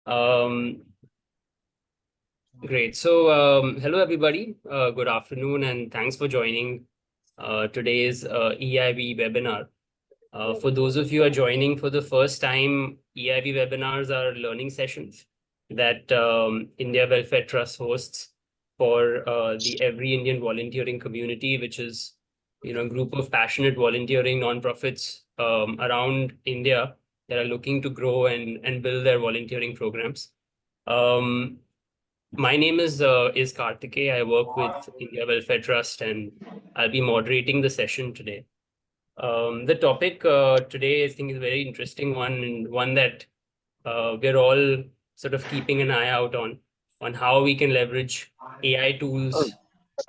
Um, Great. So, hello everybody. Good afternoon, and thanks for joining today's EIV webinar. For those of you who are joining for the first time, EIV webinars are learning sessions that India Welfare Trust hosts for the Every Indian Volunteering Community, which is a group of passionate volunteering nonprofits around India that are looking to grow and build their volunteering programs. Um, my name is Karthikeya. I work with India Welfare Trust, and I'll be moderating the session today. The topic today, I think, is a very interesting one, and one that we're all sort of keeping an eye out on how we can leverage AI tools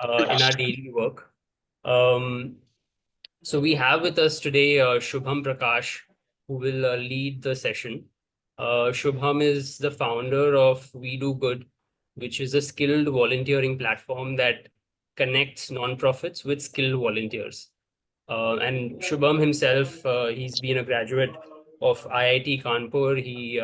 in our daily work. Um, so we have with us today Shubham Prakash, who will lead the session. Shubham is the founder of WeDoGood, which is a skilled volunteering platform that connects nonprofits with skilled volunteers. And Shubham himself, he's been a graduate of IIT Kanpur. He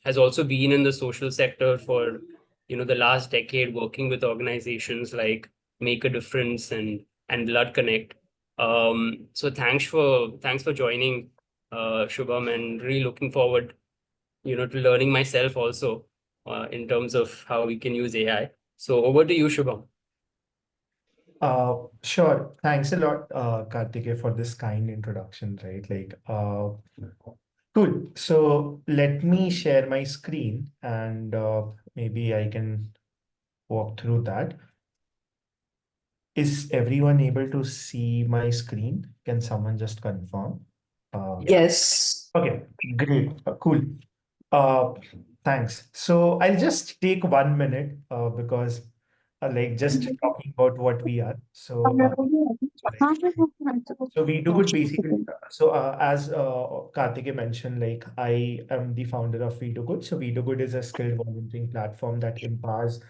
has also been in the social sector for, the last decade, working with organizations like Make a Difference and Blood Connect. So thanks for joining, Shubham, and really looking forward, to learning myself also in terms of how we can use AI. So over to you, Shubham. Sure. Thanks a lot, Karthikeya, for this kind introduction, right? Cool. So let me share my screen and maybe I can walk through that. Is everyone able to see my screen? Can someone just confirm? Yeah. Yes. Okay, great. Cool. Uh, Thanks. So I'll just take 1 minute because just talking about what we are. Right. So we do it basically. As Karthikeya mentioned, like I am the founder of WeDoGood. So WeDoGood is a skilled volunteering platform that empowers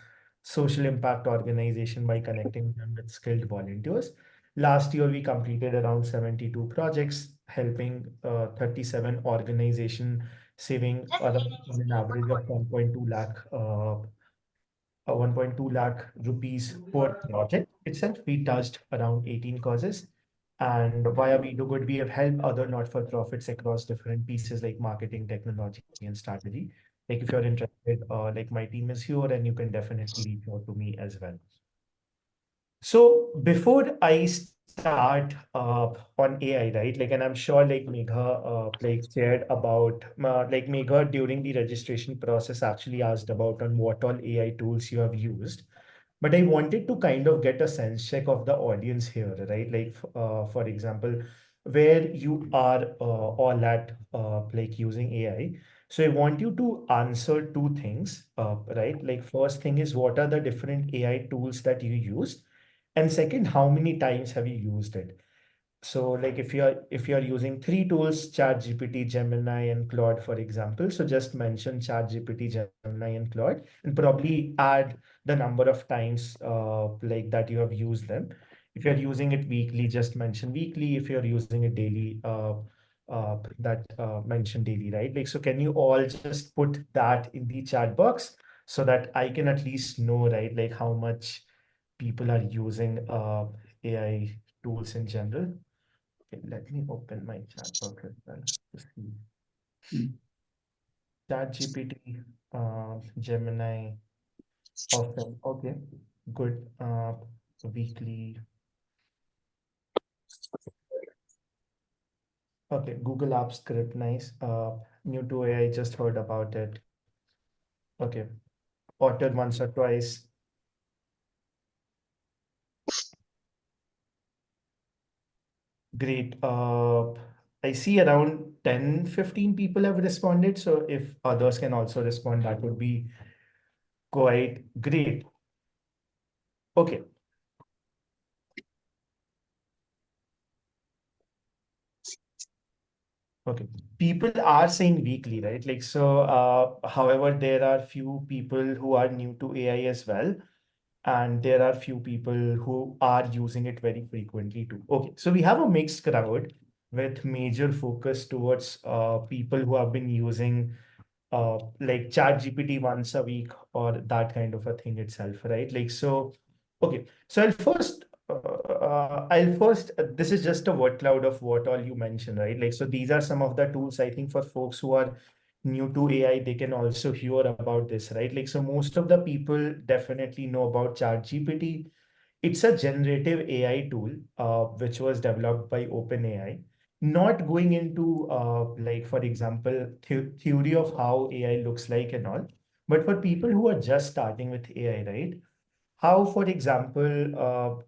social impact organization by connecting them with skilled volunteers. Last year, we completed around 72 projects, helping 37 organization saving around an average of 1.2 lakh 1.2 lakh rupees per project itself. We touched around 18 causes. And via We Do Good, we have helped other not-for-profits across different pieces like marketing, technology, and strategy. Like if you're interested, like my team is here and you can definitely reach out to me as well. So before I start on AI, right? Like, and I'm sure like Megha like shared about like Megha during the registration process actually asked about on what all AI tools you have used. But I wanted to kind of get a sense check of the audience here, right? For example, where you are all at like using AI. So I want you to answer two things, right? Like first thing is what are the different AI tools that you use? And second, how many times have you used it? So like if you're using three tools, ChatGPT, Gemini, and Claude, for example, so just mention ChatGPT, Gemini, and Claude, and probably add the number of times like that you have used them. If you're using it weekly, just mention weekly. If you're using it daily, that mention daily, right? Like so, can you all just put that in the chat box so that I can at least know, right? Like how much people are using AI tools in general. Okay, let me open my chat box as well to see. ChatGPT, Gemini, often. Okay, good. Weekly. Okay, Google Apps script, nice. New to AI, just heard about it. Okay, ordered once or twice. Great. I see around 10, 15 people have responded. So if others can also respond, that would be quite great. Okay. Okay. People are saying weekly, right? Like, so, however, there are few people who are new to AI as well. And there are few people who are using it very frequently too. Okay. So we have a mixed crowd with major focus towards people who have been using like ChatGPT once a week or that kind of a thing itself, right? Like so, okay. So this is just a word cloud of what all you mentioned, right? Like so, these are some of the tools I think for folks who are new to AI, they can also hear about this, right? Like so, most of the people definitely know about ChatGPT. It's a generative AI tool, which was developed by OpenAI. Not going into like, for example, theory of how AI looks like and all, but for people who are just starting with AI, right? How, for example,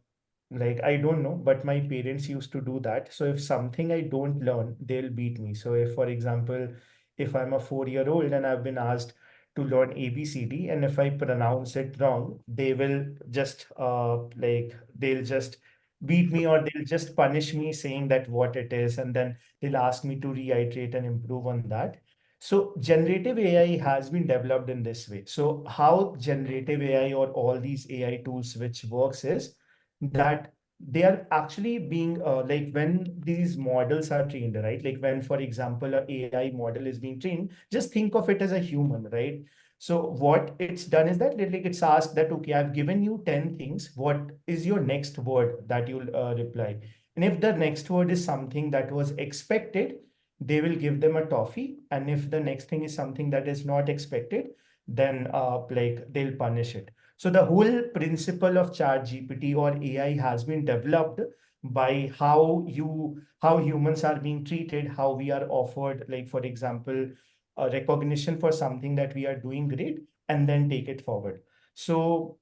like I don't know, but my parents used to do that. So if something I don't learn, they'll beat me. So if, for example, if I'm a 4-year old and I've been asked to learn ABCD, and if I pronounce it wrong, they will just like they'll just beat me, or they'll just punish me saying that what it is, and then they'll ask me to reiterate and improve on that. So generative AI has been developed in this way. So how generative AI or all these AI tools which works is that they are actually being like when these models are trained, right? Like when, for example, a AI model is being trained, just think of it as a human, right? So what it's done is that like it's asked that, okay, I've given you 10 things. What is your next word that you'll reply? And if the next word is something that was expected, they will give them a toffee. And if the next thing is something that is not expected, then like they'll punish it. So the whole principle of ChatGPT or AI has been developed by how humans are being treated, how we are offered, like for example, a recognition for something that we are doing great, and then take it forward. So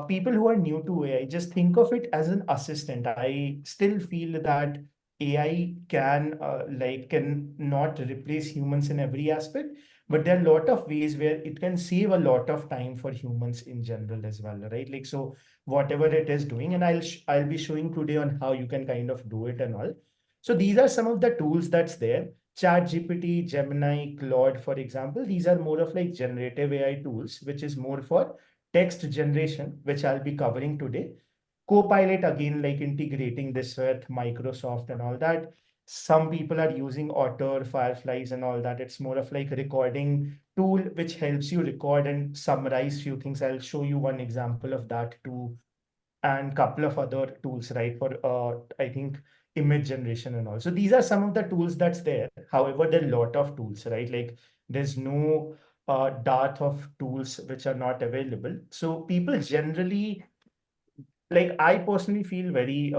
people who are new to AI, just think of it as an assistant. I still feel that AI can not replace humans in every aspect, but there are a lot of ways where it can save a lot of time for humans in general as well, right? Like so, whatever it is doing, and I'll be showing today on how you can kind of do it and all. So these are some of the tools that's there. Chat GPT, Gemini, Claude, for example, these are more of like generative AI tools, which is more for text generation, which I'll be covering today. Copilot, again, like integrating this with Microsoft and all that. Some people are using Otter, Fireflies, and all that. It's more of like recording tool which helps you record and summarize few things. I'll show you one example of that too, and couple of other tools, right? For I think image generation and all. So these are some of the tools that's there. However, there are a lot of tools, right? Like there's no dearth of tools which are not available. So people generally, like I personally feel very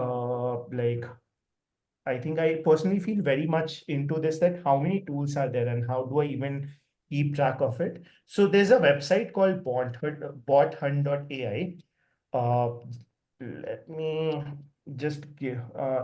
I think I personally feel very much into this, that how many tools are there and how do I even keep track of it. So there's a website called bothunt.ai. uh, Let me just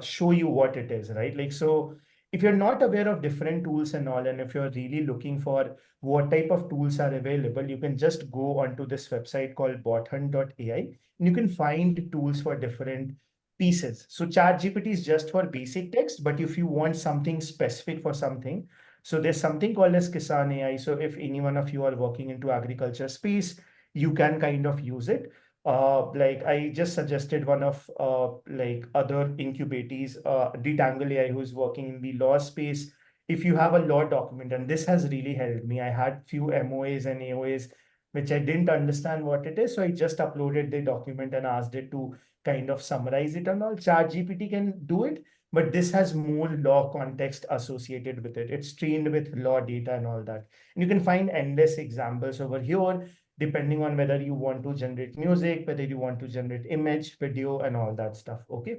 show you what it is, right? Like, so if you're not aware of different tools and all, and if you're really looking for what type of tools are available, you can just go onto this website called bothunt.ai, and you can find tools for different pieces. So ChatGPT is just for basic text, but if you want something specific for something, so there's something called as Kisan AI. So if any one of you are working into agriculture space, you can kind of use it. Like I just suggested one of like other incubatees, Detangle AI, who's working in the law space. If you have a law document, and this has really helped me, I had few MOAs and AOAs which I didn't understand what it is, so I just uploaded the document and asked it to kind of summarize it and all. ChatGPT can do it, but this has more law context associated with it. It's trained with law data and all that. And you can find endless examples over here, depending on whether you want to generate music, whether you want to generate image, video, and all that stuff. Okay.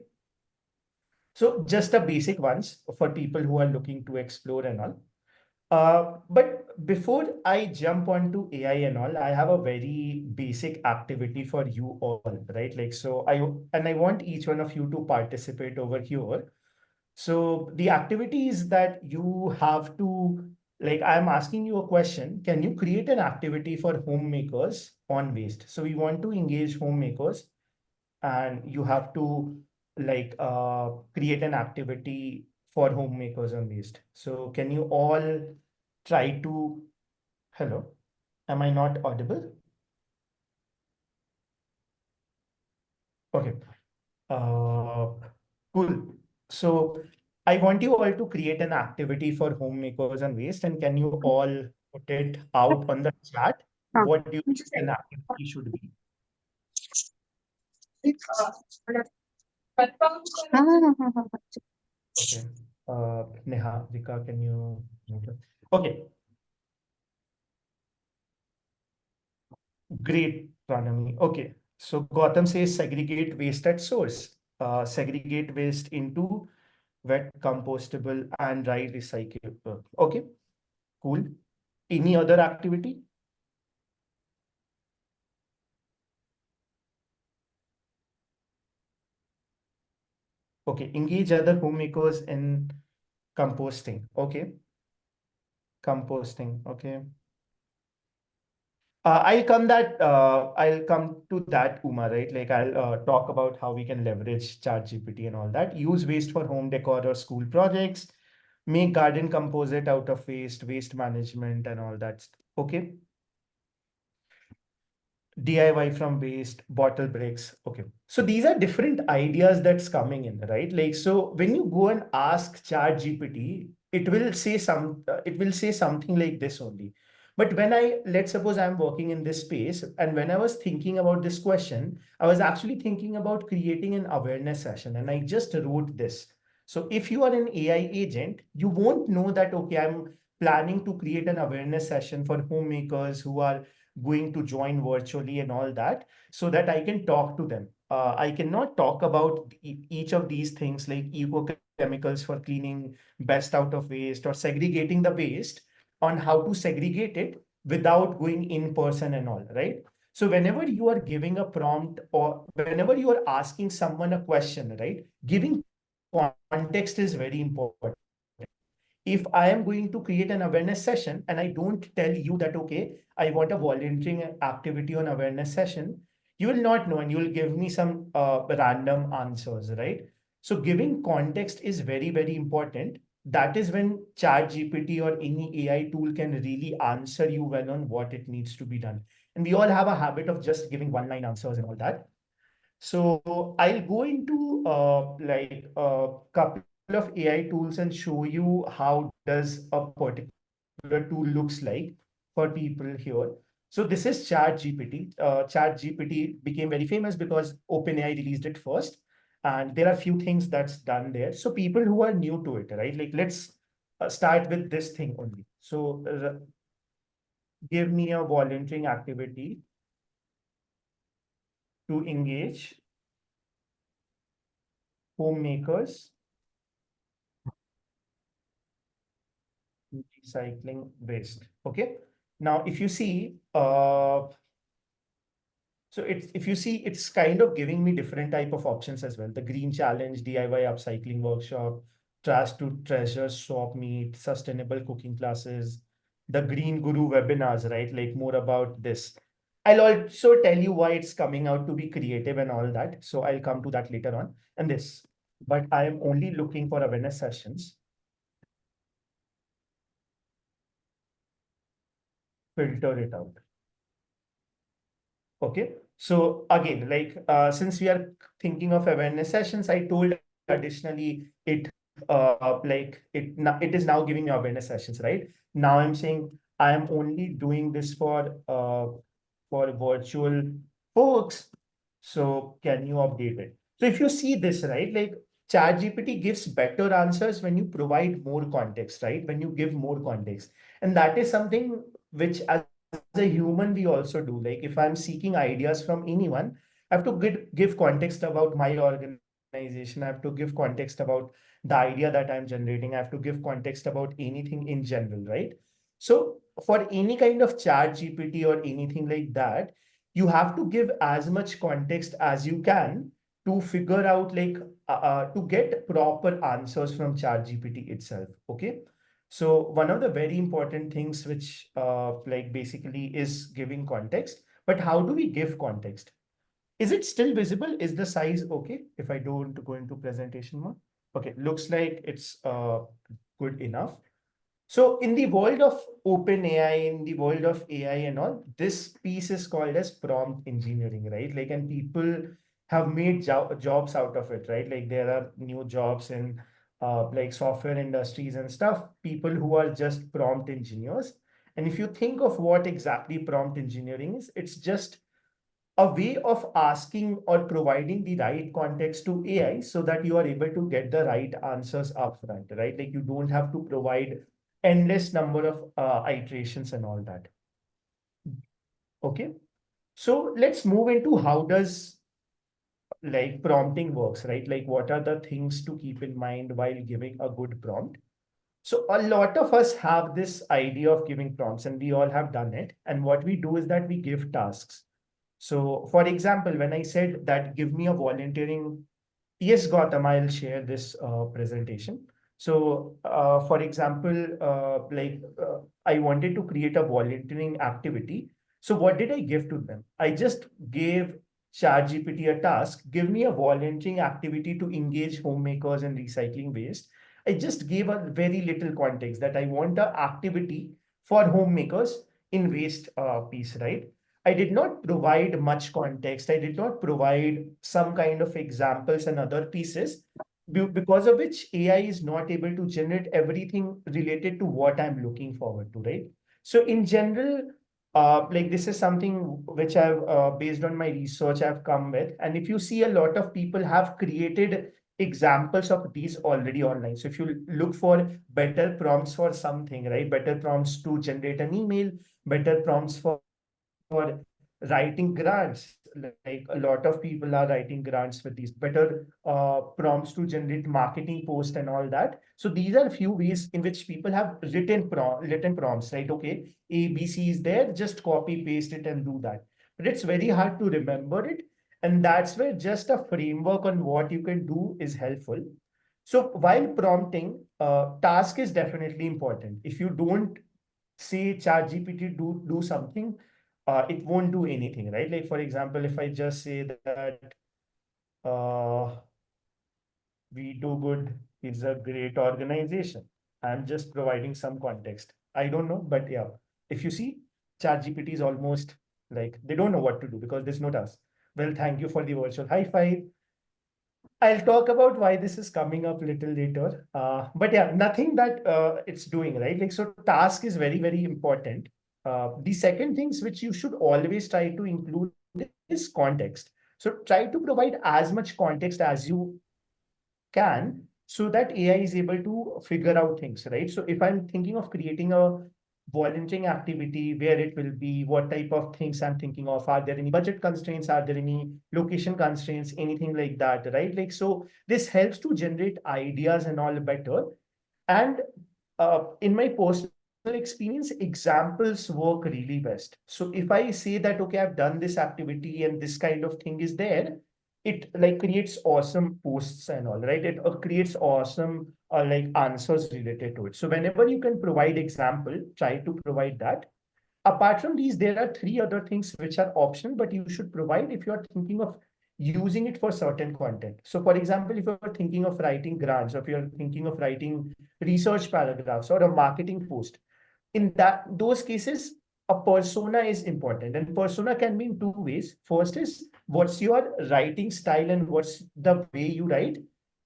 So just a basic ones for people who are looking to explore and all. But before I jump onto AI and all, I have a very basic activity for you all, right? Like, so I want each one of you to participate over here. So the activity is that you have to, like, I'm asking you a question. Can you create an activity for homemakers on waste? So we want to engage homemakers, and you have to like create an activity for homemakers on waste. So can you all try to, hello, am I not audible? Okay. Uh, cool. So I want you all to create an activity for homemakers and waste. And can you all put it out on the chat. हाँ What do you think an activity should be? हाँ हाँ हाँ हाँ Okay. Neha, Rika, can you move it? Okay, great, Pranami. Okay, so Gautam says segregate waste at source. Segregate waste into wet, compostable, and dry recyclable. Okay, cool. Any other activity? Okay, engage other homemakers in composting. Okay, composting. Okay. I'll come to that, Uma, right? Like I'll talk about how we can leverage ChatGPT and all that. Use waste for home decor or school projects. Make garden composite out of waste, waste management and all that. Okay. DIY from waste, bottle breaks. Okay. So these are different ideas that's coming in, right? Like, so when you go and ask ChatGPT, it will say something like this only. But let's suppose I'm working in this space, and when I was thinking about this question, I was actually thinking about creating an awareness session, and I just wrote this. So if you are an AI agent, you won't know that, okay, I'm planning to create an awareness session for homemakers who are going to join virtually and all that so that I can talk to them. I cannot talk about each of these things like eco chemicals for cleaning best out of waste or segregating the waste on how to segregate it without going in person and all, right? So whenever you are giving a prompt or whenever you are asking someone a question, right, giving context is very important. If I am going to create an awareness session and I don't tell you that, okay, I want a volunteering activity on awareness session, you will not know and you will give me some random answers, right? So giving context is very, very important. That is when Chat GPT or any AI tool can really answer you well on what it needs to be done. And we all have a habit of just giving one line answers and all that. So I'll go into like a couple of AI tools and show you how does a particular tool looks like for people here. So this is ChatGPT. ChatGPT became very famous because OpenAI released it first, and there are few things that's done there. So people who are new to it, right? Like let's start with this thing only. So give me a volunteering activity to engage homemakers recycling waste. Okay. Now, if you see, so if you see, it's kind of giving me different type of options as well. The green challenge, DIY upcycling workshop, trash to treasure swap meet, sustainable cooking classes, the green guru webinars, right? Like more about this. I'll also tell you why it's coming out to be creative and all that. So I'll come to that later on. And this, but I am only looking for awareness sessions. Filter it out. Okay. So again, like since we are thinking of awareness sessions, I told additionally it it is now giving me awareness sessions, right? Now I'm saying I am only doing this for virtual folks. So can you update it? So if you see this, right, like ChatGPT gives better answers when you provide more context, right? When you give more context. And that is something which as a human we also do. Like if I'm seeking ideas from anyone, I have to give context about my organization. I have to give context about the idea that I'm generating. I have to give context about anything in general, right? So for any kind of chat GPT or anything like that, you have to give as much context as you can to figure out like to get proper answers from chat GPT itself. Okay. So one of the very important things which like basically is giving context, but how do we give context? Is it still visible? Is the size okay if I don't go into presentation mode? Okay, looks like it's good enough. So in the world of open AI, in the world of AI and all, this piece is called as prompt engineering, right? Like, and people have made jobs out of it, right? Like there are new jobs in like software industries and stuff, people who are just prompt engineers. And if you think of what exactly prompt engineering is, it's just a way of asking or providing the right context to AI so that you are able to get the right answers upfront, right? Like you don't have to provide endless number of iterations and all that. Okay. So let's move into how does like prompting works, right? Like what are the things to keep in mind while giving a good prompt? So a lot of us have this idea of giving prompts and we all have done it. And what we do is that we give tasks. So for example, when I said that give me a volunteering, yes, Gautam, I'll share this presentation. So for example, I wanted to create a volunteering activity. So what did I give to them? I just gave ChatGPT a task, give me a volunteering activity to engage homemakers in recycling waste. I just gave a very little context that I want an activity for homemakers in waste piece, right? I did not provide much context. I did not provide some kind of examples and other pieces because of which AI is not able to generate everything related to what I'm looking forward to, right? So in general, like this is something which I've based on my research I've come with. And if you see a lot of people have created examples of these already online. So if you look for better prompts for something, right? Better prompts to generate an email, better prompts for writing grants. Like a lot of people are writing grants with these better prompts to generate marketing post and all that. So these are a few ways in which people have written prompts, right? Okay, A, B, C is there, just copy, paste it and do that. But it's very hard to remember it. And that's where just a framework on what you can do is helpful. So while prompting, task is definitely important. If you don't say ChatGPT do something, it won't do anything, right? Like for example, if I just say that uh, WeDoGood is a great organization, I'm just providing some context. I don't know, but yeah, if you see, ChatGPT is almost like they don't know what to do because there's no task. Well, thank you for the virtual high five. I'll talk about why this is coming up little later. But yeah, nothing that it's doing, right? Like, so task is very, very important. The second things which you should always try to include is context. So try to provide as much context as you can so that AI is able to figure out things, right? So if I'm thinking of creating a volunteering activity, where it will be, what type of things I'm thinking of, are there any budget constraints, are there any location constraints, anything like that, right? Like, so this helps to generate ideas and all better. And in my personal experience, examples work really best. So if I say that, okay, I've done this activity and this kind of thing is there, it like creates awesome posts and all, right? It creates awesome like answers related to it. So whenever you can provide example, try to provide that. Apart from these, there are three other things which are optional, but you should provide if you're thinking of using it for certain content. So for example, if you're thinking of writing grants, or if you're thinking of writing research paragraphs or a marketing post, in that those cases, a persona is important. And persona can be in two ways. First is what's your writing style and what's the way you write.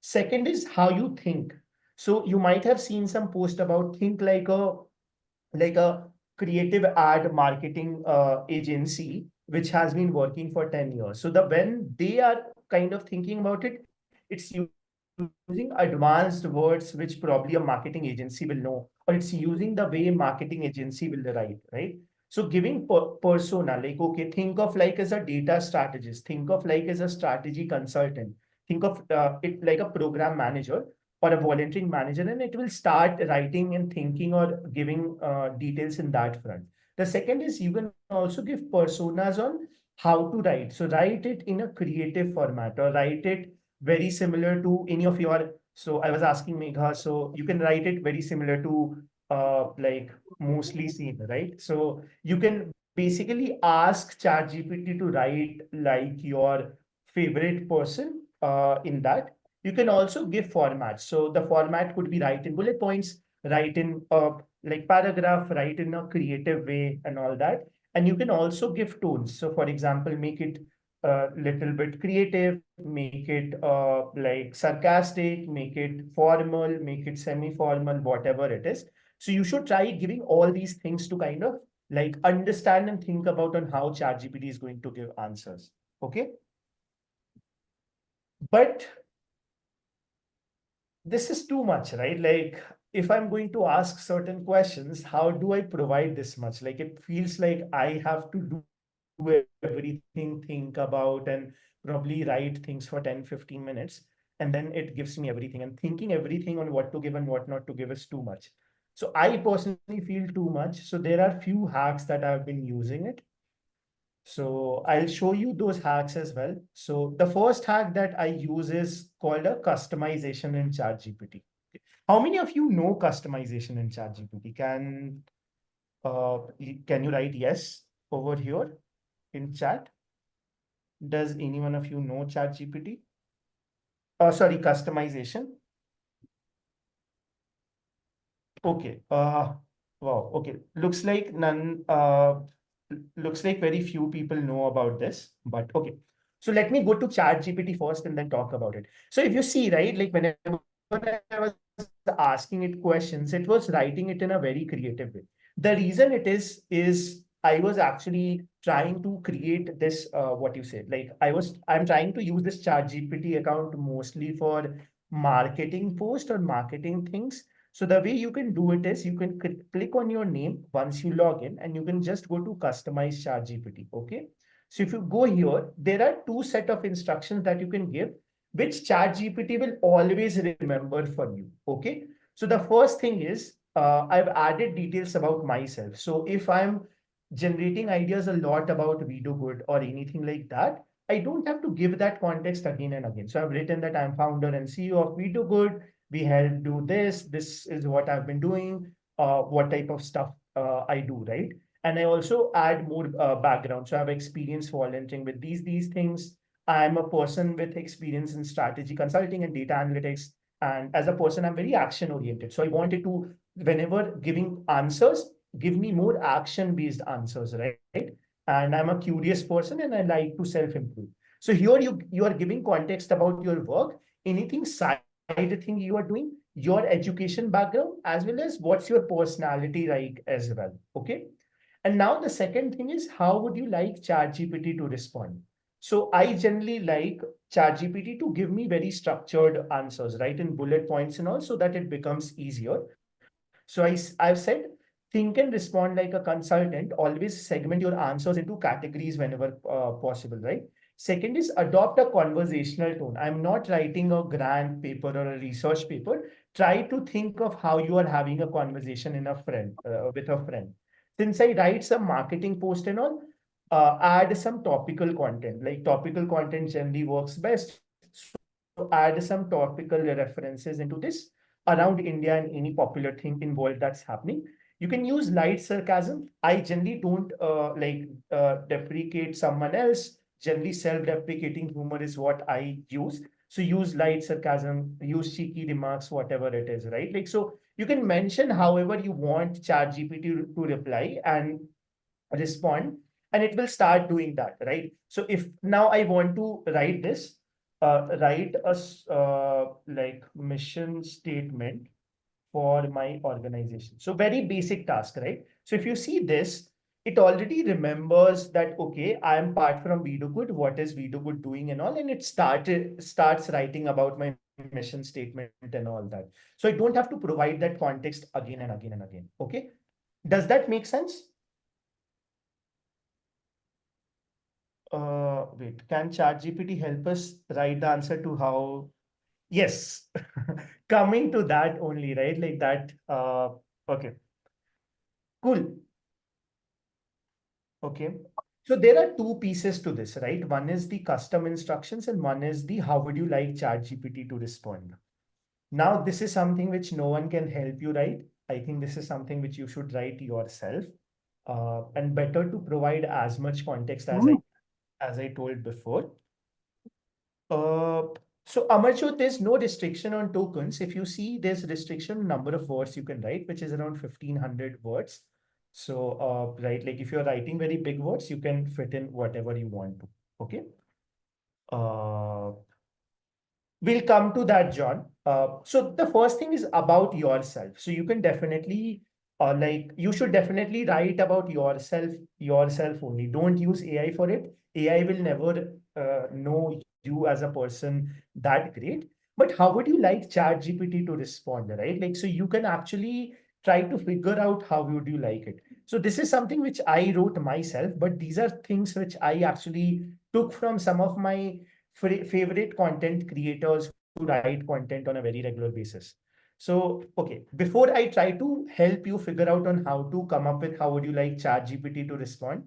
Second is how you think. So you might have seen some post about think like a creative ad marketing agency which has been working for 10 years. So the when they are kind of thinking about it, it's using advanced words which probably a marketing agency will know, or it's using the way marketing agency will write, right? So giving persona, like, okay, think of like as a data strategist, think of like as a strategy consultant, think of it like a program manager or a volunteering manager, and it will start writing and thinking or giving details in that front. The second is you can also give personas on how to write. So write it in a creative format or write it very similar to any of your. So I was asking Megha, so you can write it very similar to like mostly seen, right? So you can basically ask ChatGPT to write like your favorite person in that. You can also give formats. So the format could be write in bullet points, write in like paragraph, write in a creative way and all that. And you can also give tones. So for example, make it a little bit creative, make it like sarcastic, make it formal, make it semi-formal, whatever it is. So you should try giving all these things to kind of like understand and think about on how ChatGPT is going to give answers. Okay. But this is too much, right? Like if I'm going to ask certain questions, how do I provide this much? Like it feels like I have to do everything, think about, and probably write things for 10, 15 minutes. And then it gives me everything. And thinking everything on what to give and what not to give is too much. So I personally feel too much. So there are few hacks that I've been using it. So I'll show you those hacks as well. So the first hack that I use is called a customization in ChatGPT. How many of you know customization in ChatGPT? Can you write yes over here in chat? Does any one of you know ChatGPT? Sorry, customization. Okay. Wow. Okay. Looks like none. Looks like very few people know about this. But okay. So let me go to ChatGPT first and then talk about it. So if you see, right, like whenever I was asking it questions, it was writing it in a very creative way. The reason it is I was actually trying to create this. What you say? Like I'm trying to use this ChatGPT account mostly for marketing post or marketing things. So the way you can do it is you can click on your name once you log in and you can just go to customize ChatGPT. Okay. So if you go here, there are two set of instructions that you can give, which ChatGPT will always remember for you. Okay. So the first thing is I've added details about myself. So if I'm generating ideas a lot about WeDoGood or anything like that, I don't have to give that context again and again. So I've written that I'm founder and CEO of WeDoGood. We help do this. This is what I've been doing. What type of stuff I do, right? And I also add more background. So I have experience volunteering with these things. I'm a person with experience in strategy consulting and data analytics. And as a person, I'm very action oriented. So I wanted to, whenever giving answers, give me more action based answers, right? And I'm a curious person and I like to self improve. So here you are giving context about your work, anything side thing you are doing, your education background, as well as what's your personality like as well. Okay. And now the second thing is how would you like ChatGPT to respond? So I generally like ChatGPT to give me very structured answers, right, in bullet points and all, so that it becomes easier. So I've said think and respond like a consultant. Always segment your answers into categories whenever possible, right? Second is adopt a conversational tone. I'm not writing a grand paper or a research paper. Try to think of how you are having a conversation in a friend with a friend. Since I write some marketing post and all, add some topical content. Like topical content generally works best. So add some topical references into this around India and any popular thing in world that's happening. You can use light sarcasm. I generally don't deprecate someone else. Generally, self-deprecating humor is what I use. So use light sarcasm, use cheeky remarks, whatever it is, right? Like so, you can mention however you want ChatGPT to reply and respond, and it will start doing that, right? So if now I want to write this, write a like mission statement for my organization. So very basic task, right? So if you see this, it already remembers that, okay, I am part from WeDoGood. What is WeDoGood doing and all? And it starts writing about my mission statement and all that. So I don't have to provide that context again and again and again. Okay. Does that make sense? Wait, can ChatGPT help us write the answer to how? Yes, coming to that only, right? Like that. Okay, cool. Okay. So there are two pieces to this, right? One is the custom instructions and one is the how would you like ChatGPT to respond? Now, this is something which no one can help you write. I think this is something which you should write yourself. And better to provide as much context as I told before. Uh, so Amarjot, there's no restriction on tokens. If you see, there's restriction number of words you can write, which is around 1500 words. So, right, like if you're writing very big words, you can fit in whatever you want to. Okay. Uh, we'll come to that, John. So the first thing is about yourself. So you can definitely like you should definitely write about yourself only. Don't use AI for it. AI will never know you as a person that great. But how would you like ChatGPT to respond, right? Like, so you can actually try to figure out how would you like it. So this is something which I wrote myself, but these are things which I actually took from some of my favorite content creators who write content on a very regular basis. So, okay, before I try to help you figure out on how to come up with how would you like ChatGPT to respond,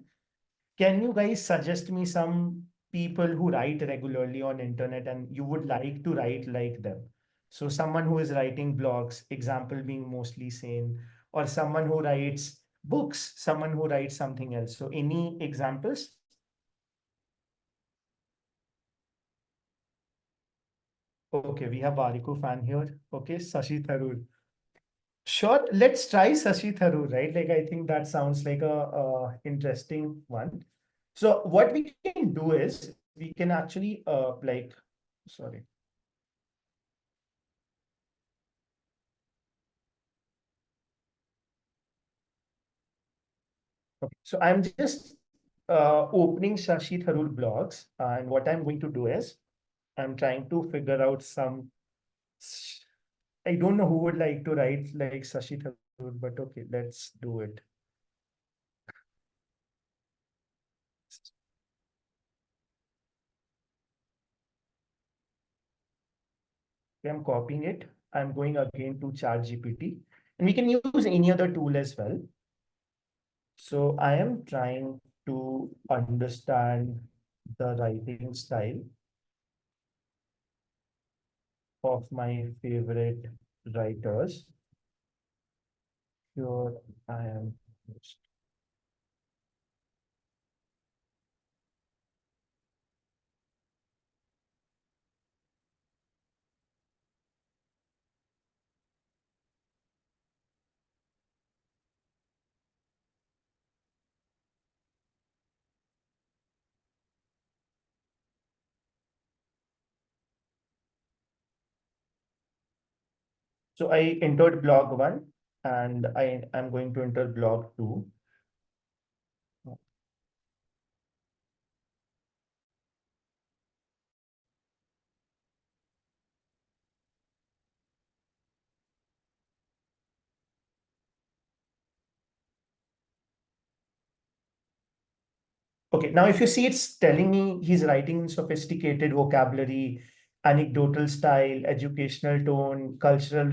can you guys suggest me some people who write regularly on internet and you would like to write like them? So someone who is writing blogs, example being mostly sane, or someone who writes books, someone who writes something else. So any examples? Okay, we have Bariku fan here. Okay, Sashi Tharoor. Sure, let's try Sashi Tharoor, right? Like I think that sounds like a interesting one. So what we can do is we can actually sorry. Okay. So I'm just opening Shashi Tharoor blogs, and what I'm going to do is I'm trying to figure out some. I don't know who would like to write like Shashi Tharoor, but okay, let's do it. Okay, I'm copying it. I'm going again to ChatGPT, and we can use any other tool as well. So I am trying to understand the writing style of my favorite writers. Here I am. So I entered blog one and I am going to enter blog two. Okay, now if you see, it's telling me he's writing in sophisticated vocabulary, anecdotal style, educational tone, cultural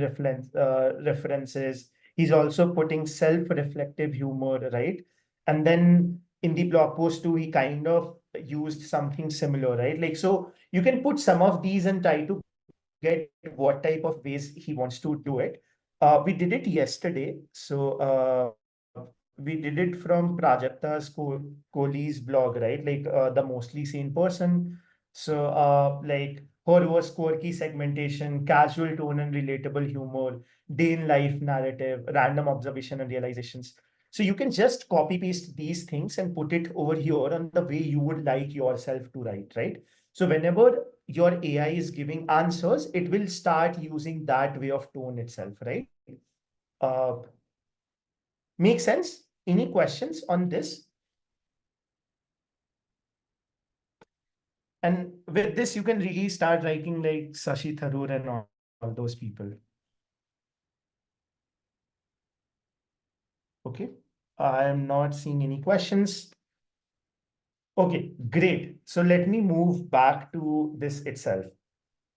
references. He's also putting self-reflective humor, right? And then in the blog post too, he kind of used something similar, right? Like, so you can put some of these and try to get what type of ways he wants to do it. We did it yesterday. So we did it from Kohli's blog, right? Like the mostly sane person. So like her was quirky segmentation, casual tone and relatable humor, day in life narrative, random observation and realizations. So you can just copy paste these things and put it over here on the way you would like yourself to write, right? So whenever your AI is giving answers, it will start using that way of tone itself, right? Uh, make sense? Any questions on this? And with this, you can really start writing like Sashi Tharoor and all those people. Okay. I am not seeing any questions. Okay, great. So let me move back to this itself.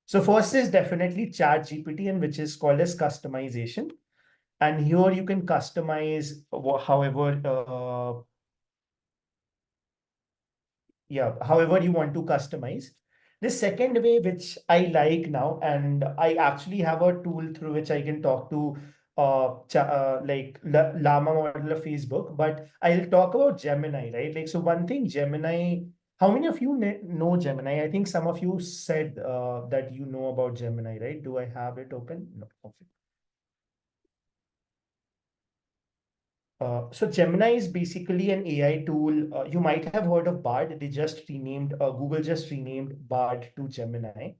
So first is definitely ChatGPT, and which is called as customization. And here you can customize however however you want to customize. The second way, which I like now, and I actually have a tool through which I can talk to like Llama model of Facebook, but I'll talk about Gemini, right? Like, so one thing, Gemini, how many of you know Gemini? I think some of you said that you know about Gemini, right? Do I have it open? No. Okay. So Gemini is basically an AI tool. You might have heard of Bard. They just renamed, Google just renamed Bard to Gemini.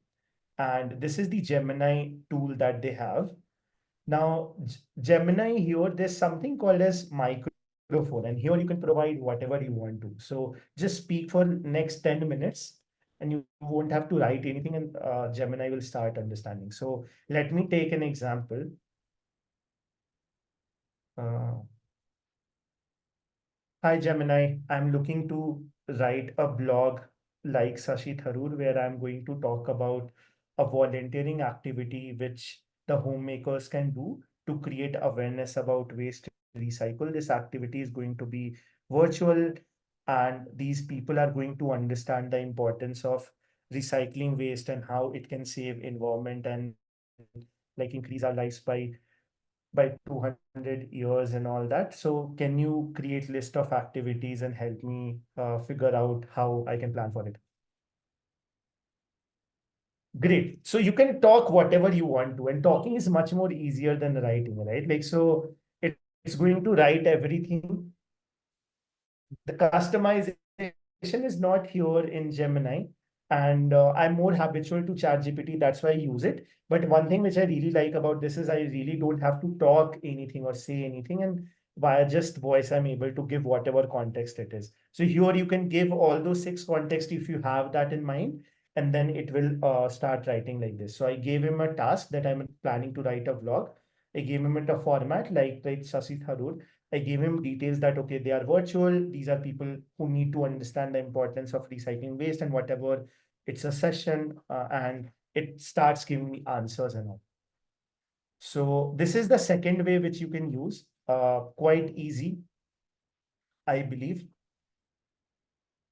And this is the Gemini tool that they have. Now, Gemini here, there's something called as microphone, and here you can provide whatever you want to. So just speak for next 10 minutes and you won't have to write anything and Gemini will start understanding. So let me take an example. Uh, Hi Gemini, I'm looking to write a blog like Sashi Tharoor where I'm going to talk about a volunteering activity which the homemakers can do to create awareness about waste recycle. This activity is going to be virtual and these people are going to understand the importance of recycling waste and how it can save environment and like increase our lives by 200 years and all that. So can you create list of activities and help me figure out how I can plan for it? Great. So you can talk whatever you want to, and talking is much more easier than writing, right? Like, so it's going to write everything. The customization is not here in Gemini, and I'm more habitual to ChatGPT. That's why I use it. But one thing which I really like about this is I really don't have to talk anything or say anything, and via just voice, I'm able to give whatever context it is. So here you can give all those six context if you have that in mind, and then it will start writing like this. So I gave him a task that I'm planning to write a vlog. I gave him it a format like Shashi Tharoor. I gave him details that, okay, they are virtual. These are people who need to understand the importance of recycling waste and whatever. It's a session and it starts giving me answers and all. So this is the second way which you can use. Quite easy, I believe.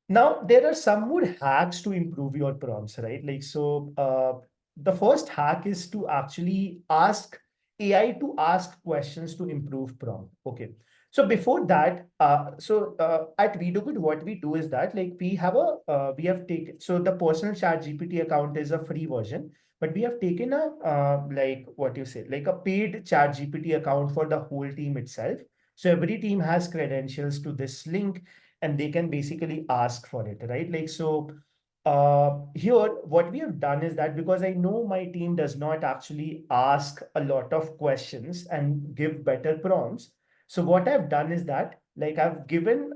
Now, there are some more hacks to improve your prompts, right? Like, so the first hack is to actually ask AI to ask questions to improve prompt. Okay. So before that, at WeDoGood, what we do is that like we have taken, so the personal chat GPT account is a free version, but we have taken a, like what you say, like a paid chat GPT account for the whole team itself. So every team has credentials to this link and they can basically ask for it, right? Like, so here, what we have done is that because I know my team does not actually ask a lot of questions and give better prompts. So what I've done is that like I've given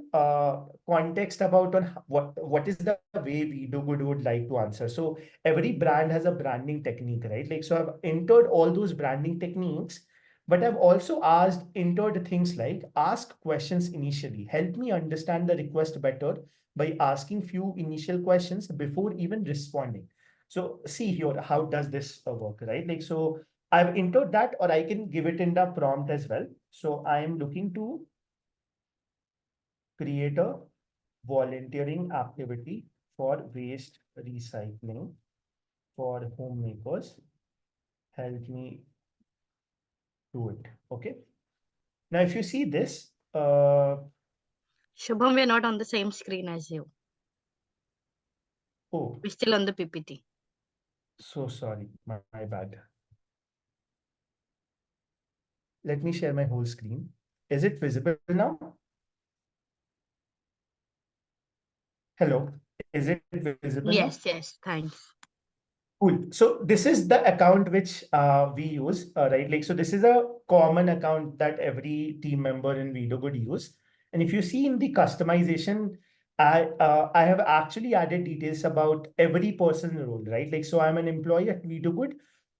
context about on what is the way WeDoGood would like to answer. So every brand has a branding technique, right? Like, so I've entered all those branding techniques, but I've also entered things like ask questions initially. Help me understand the request better by asking few initial questions before even responding. So see here, how does this work, right? Like, so I've entered that, or I can give it in the prompt as well. So I am looking to create a volunteering activity for waste recycling for homemakers. Help me do it. Okay. Now, if you see this, Shubham, we're not on the same screen as you. oh, We're still on the PPT. so sorry, my bad. Let me share my whole screen. Is it visible now? Hello, is it visible now? Yes, yes, thanks. Cool. So this is the account which we use, right? Like, so this is a common account that every team member in WeDoGood use. And if you see in the customization, I have actually added details about every person role, right? Like, so I'm an employee at WeDoGood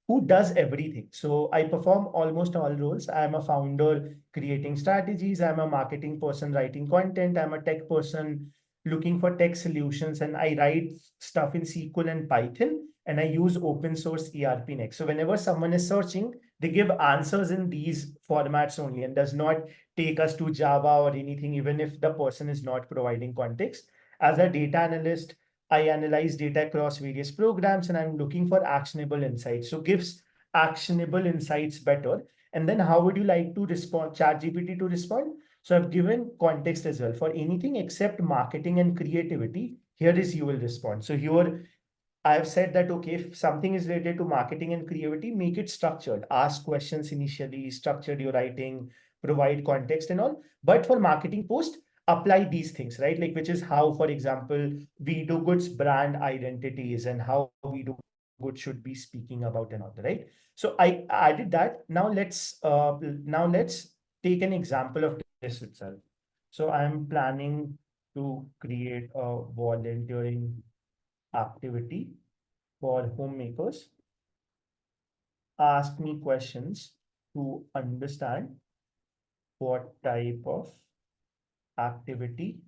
who does everything. So I perform almost all roles. I'm a founder creating strategies. I'm a marketing person writing content. I'm a tech person looking for tech solutions, and I write stuff in SQL and Python, and I use open source ERP next. So whenever someone is searching, they give answers in these formats only and does not take us to Java or anything, even if the person is not providing context. As a data analyst, I analyze data across various programs and I'm looking for actionable insights. So gives actionable insights better. And then how would you like to respond, ChatGPT to respond? So I've given context as well for anything except marketing and creativity. Here is you will respond. So here I've said that, okay, if something is related to marketing and creativity, make it structured. Ask questions initially, structured your writing, provide context and all. But for marketing post, apply these things, right? Like, which is how, for example, WeDoGood's brand identity is and how WeDoGood WeDoGood should be speaking about and all, right? So I added that. Now let's take an example of this itself. So I'm planning to create a volunteering activity for homemakers. Ask me questions to understand what type of activity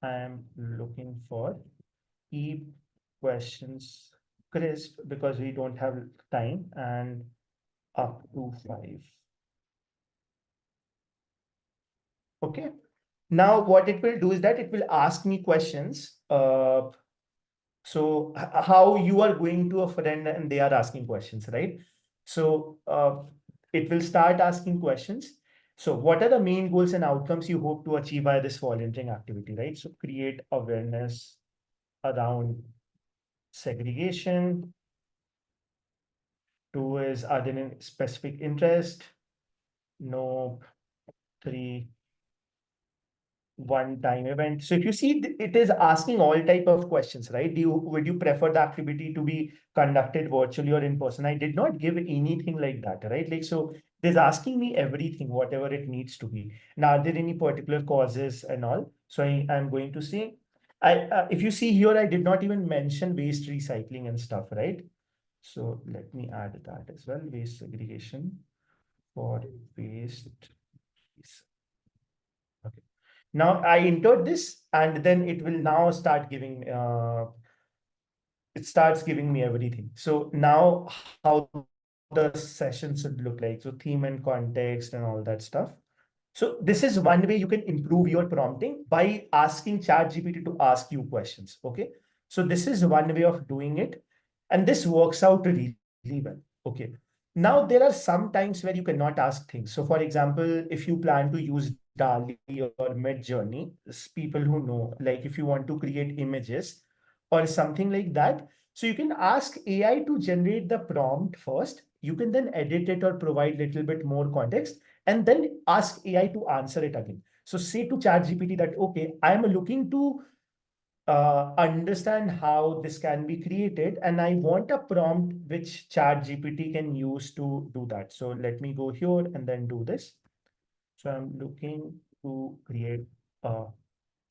I am looking for. Keep questions crisp because we don't have time, and up to 5. Okay. Now what it will do is that it will ask me questions. So how you are going to a friend and they are asking questions, right? So it will start asking questions. So what are the main goals and outcomes you hope to achieve by this volunteering activity, right? So create awareness around segregation. 2 is, are there any specific interest? No. 3, one-time event. So if you see, it is asking all type of questions, right? Would you prefer the activity to be conducted virtually or in person? I did not give anything like that, right? Like, so it is asking me everything, whatever it needs to be. Now, are there any particular causes and all? So I'm going to say, if you see here, I did not even mention waste recycling and stuff, right? So let me add that as well. Waste segregation for waste. Okay. Now I entered this, and then it will now start giving it starts giving me everything. So now how the session should look like. So theme and context and all that stuff. So this is one way you can improve your prompting by asking ChatGPT to ask you questions. Okay. So this is one way of doing it. And this works out really well. Okay. Now there are some times where you cannot ask things. So for example, if you plan to use DALI or Midjourney, people who know, like if you want to create images or something like that, so you can ask AI to generate the prompt first. You can then edit it or provide little bit more context and then ask AI to answer it again. So say to ChatGPT that, okay, I'm looking to understand how this can be created, and I want a prompt which ChatGPT can use to do that. So let me go here and then do this. So I'm looking to create a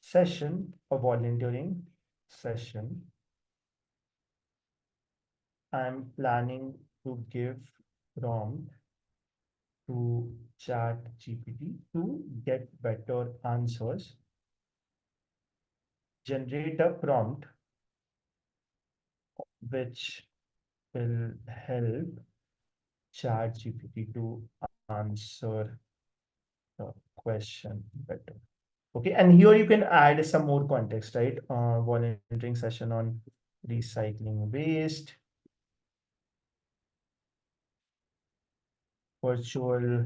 session, a volunteering session. I'm planning to give prompt to ChatGPT to get better answers. Generate a prompt which will help ChatGPT to answer the question better. Okay, and here you can add some more context, right? Volunteering session on recycling waste, virtual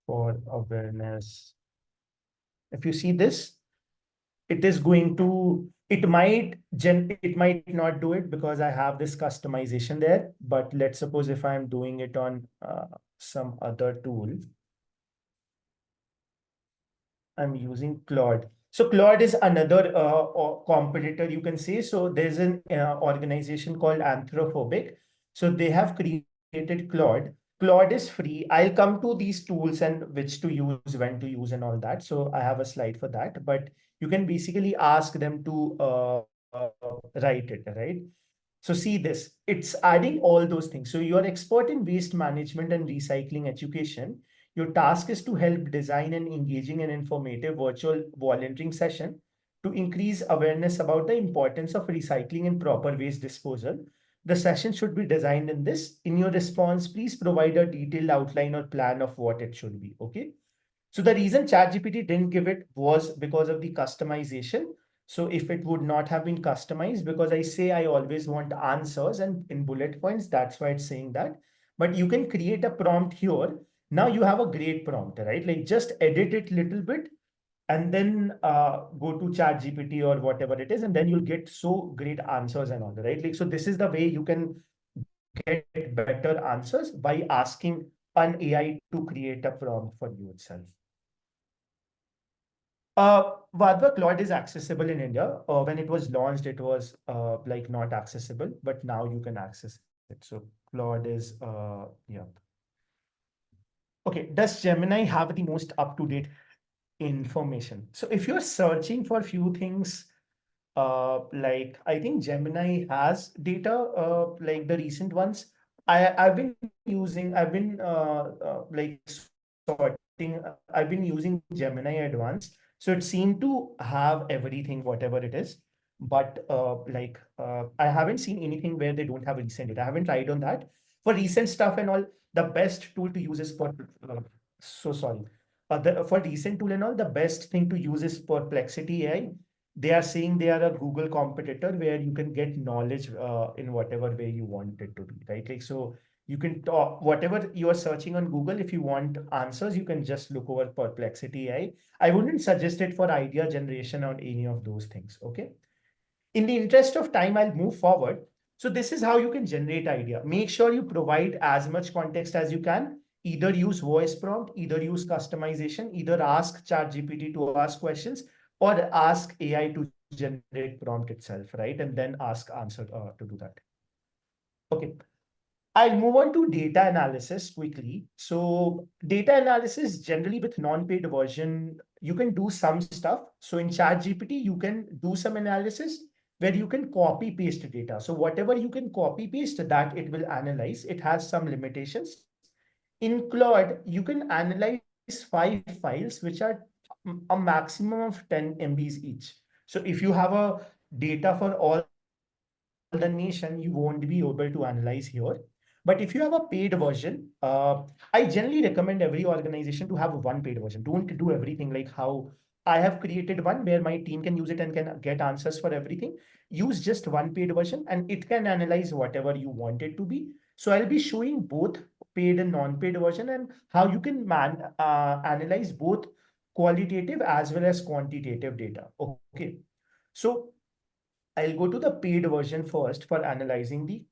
for awareness. If you see this, it is going to, it might not do it because I have this customization there. But let's suppose if I'm doing it on some other tool, I'm using Claude. So Claude is another competitor, you can say. So there's an organization called Anthrophobic. So they have created Claude. Claude is free. I'll come to these tools and which to use, when to use, and all that. So I have a slide for that. But you can basically ask them to write it, right? So see this, it's adding all those things. So you're expert in waste management and recycling education. Your task is to help design an engaging and informative virtual volunteering session to increase awareness about the importance of recycling and proper waste disposal. The session should be designed in this. In your response, please provide a detailed outline or plan of what it should be. Okay. So the reason ChatGPT didn't give it was because of the customization. So if it would not have been customized, because I say I always want answers and in bullet points, that's why it's saying that. But you can create a prompt here. Now you have a great prompt, right? Like just edit it little bit and then go to ChatGPT or whatever it is, and then you'll get so great answers and all, right? Like, so this is the way you can get better answers by asking an AI to create a prompt for you itself. Vadva Claude is accessible in India. When it was launched, it was like not accessible, but now you can access it. So Claude is yeah. Okay, does Gemini have the most up-to-date information? So if you're searching for few things, like I think Gemini has data, like the recent ones. I've been using, like sorting, I've been using Gemini Advanced, so it seemed to have everything, whatever it is. But I haven't seen anything where they don't have recent data. I haven't tried on that. For recent stuff and all, the best tool to use is so sorry. For recent tool and all, the best thing to use is Perplexity AI. They are saying they are a Google competitor where you can get knowledge in whatever way you want it to be, right? Like, so you can talk whatever you are searching on Google. If you want answers, you can just look over Perplexity AI. I wouldn't suggest it for idea generation or any of those things. Okay. In the interest of time, I'll move forward. So this is how you can generate idea. Make sure you provide as much context as you can. Either use voice prompt, either use customization, either ask ChatGPT to ask questions, or ask AI to generate prompt itself, right? And then ask answer to do that. Okay. I'll move on to data analysis quickly. So data analysis generally with non-paid version, you can do some stuff. So in ChatGPT, you can do some analysis where you can copy paste data. So whatever you can copy paste that it will analyze, it has some limitations. In Claude, you can analyze 5 files, which are a maximum of 10 MBs each. So if you have a data for all the nation, you won't be able to analyze here. But if you have a paid version, I generally recommend every organization to have one paid version. Don't do everything like how I have created one where my team can use it and can get answers for everything. Use just one paid version and it can analyze whatever you want it to be. So I'll be showing both paid and non-paid version and how you can analyze both qualitative as well as quantitative data. Okay. So I'll go to the paid version first for analyzing the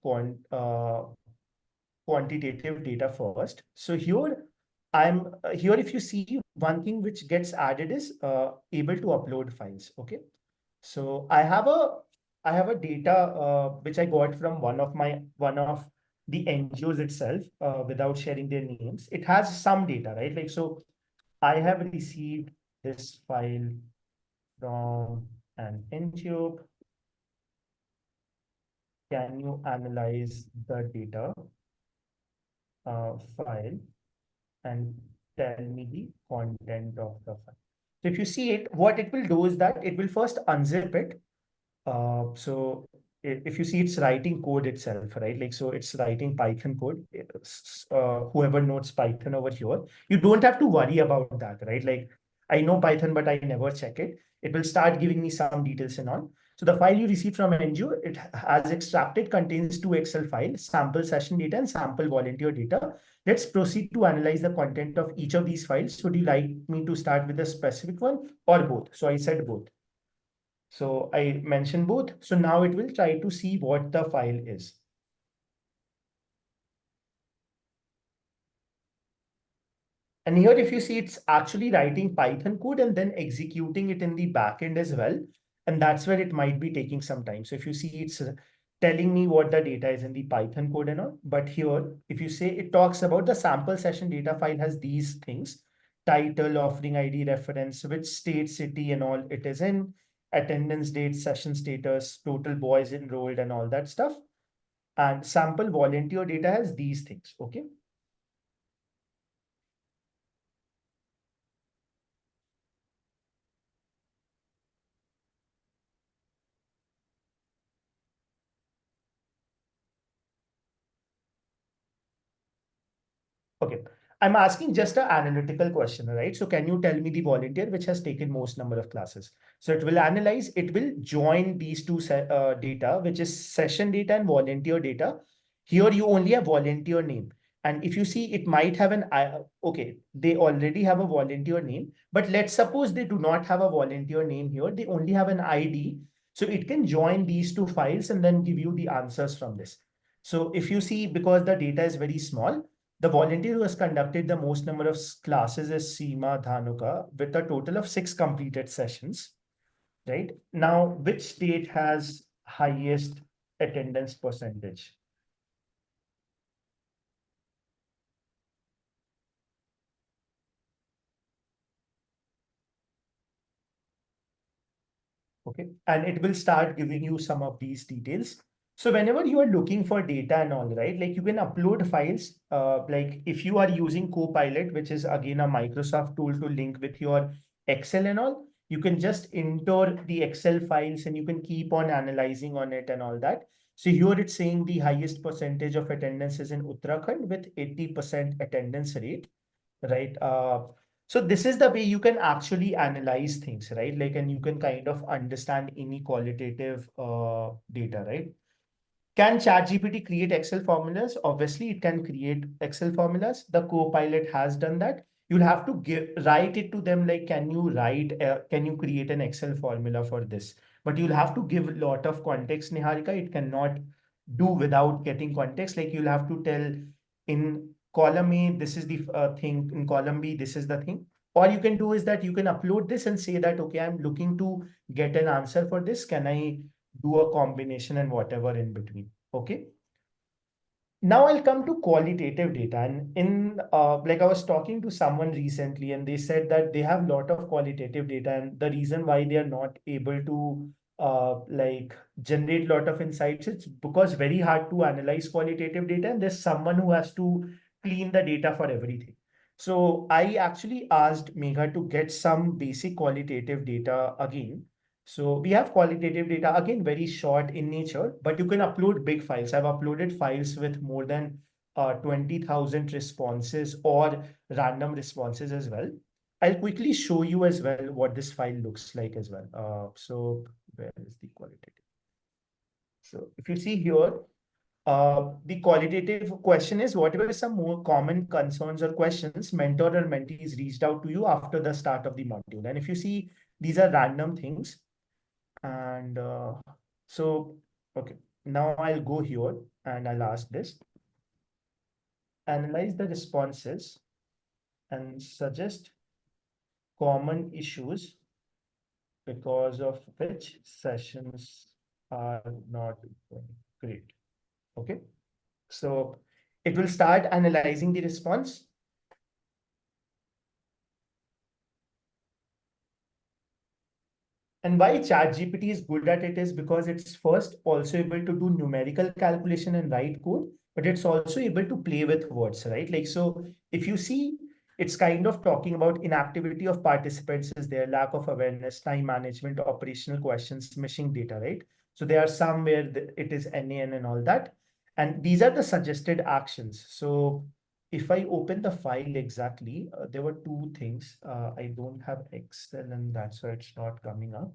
quantitative data first. So here I'm here. If you see, one thing which gets added is able to upload files. Okay. So I have a data which I got from one of the NGOs itself without sharing their names. It has some data, right? Like, so I have received this file from an NGO. Can you analyze the data file and tell me the content of the file? So if you see it, what it will do is that it will first unzip it. So if you see, it's writing code itself, right? Like, so it's writing Python code. Whoever knows Python over here, you don't have to worry about that, right? Like, I know Python, but I never check it. It will start giving me some details and all. So the file you receive from NGO, it has extracted contains two Excel files, sample session data and sample volunteer data. Let's proceed to analyze the content of each of these files. Would you like me to start with a specific one or both? So I said both. So I mentioned both. So now it will try to see what the file is. And here, if you see, it's actually writing Python code and then executing it in the backend as well. And that's where it might be taking some time. So if you see, it's telling me what the data is in the Python code and all. But here, if you say, it talks about the sample session data file has these things: title, offering ID, reference, which state, city, and all it is in, attendance date, session status, total boys enrolled, and all that stuff. And sample volunteer data has these things. Okay. Okay. I'm asking just an analytical question, right? So can you tell me the volunteer which has taken most number of classes? So it will analyze, it will join these two data, which is session data and volunteer data. Here you only have volunteer name. And if you see, it might have okay, they already have a volunteer name, but let's suppose they do not have a volunteer name here. They only have an ID. So it can join these two files and then give you the answers from this. So if you see, because the data is very small, The volunteer who has conducted the most number of classes is Seema Dhanuka with a total of 6 completed sessions, right? Now, which state has highest attendance percentage? Okay, and it will start giving you some of these details. So whenever you are looking for data and all, right, like you can upload files, like if you are using Copilot, which is again a Microsoft tool to link with your Excel and all, you can just enter the Excel files and you can keep on analyzing on it and all that. So here it's saying the highest percentage of attendance is in Uttarakhand with 80% attendance rate, right? So this is the way you can actually analyze things, right? Like, and you can kind of understand any qualitative data, right? Can ChatGPT create Excel formulas? Obviously, it can create Excel formulas. The Copilot has done that. You'll have to write it to them like, can you create an Excel formula for this? But you'll have to give a lot of context, Niharika. It cannot do without getting context. Like you'll have to tell in column A, this is the thing. In column B, this is the thing. Or you can do is that you can upload this and say that, okay, I'm looking to get an answer for this. Can I do a combination and whatever in between? Okay. Now I'll come to qualitative data. And in like I was talking to someone recently, and they said that they have a lot of qualitative data, and the reason why they are not able to like generate a lot of insights, it's because very hard to analyze qualitative data, and there's someone who has to clean the data for everything. So I actually asked Megha to get some basic qualitative data again. So we have qualitative data, again, very short in nature, but you can upload big files. I've uploaded files with more than 20,000 responses or random responses as well. I'll quickly show you as well what this file looks like as well. So where is the qualitative? So if you see here, the qualitative question is, what were some more common concerns or questions mentor or mentees reached out to you after the start of the module? And if you see, these are random things. And so, okay, now I'll go here and I'll ask this. Analyze the responses and suggest common issues because of which sessions are not going great. Okay, so it will start analyzing the response. And why ChatGPT is good at it is because it's first also able to do numerical calculation and write code, but it's also able to play with words, right? Like, so if you see, it's kind of talking about inactivity of participants is there, lack of awareness, time management, operational questions, missing data, right? So there are some where it is NaN and all that. And these are the suggested actions. So if I open the file exactly, there were two things. I don't have Excel and that's why it's not coming up.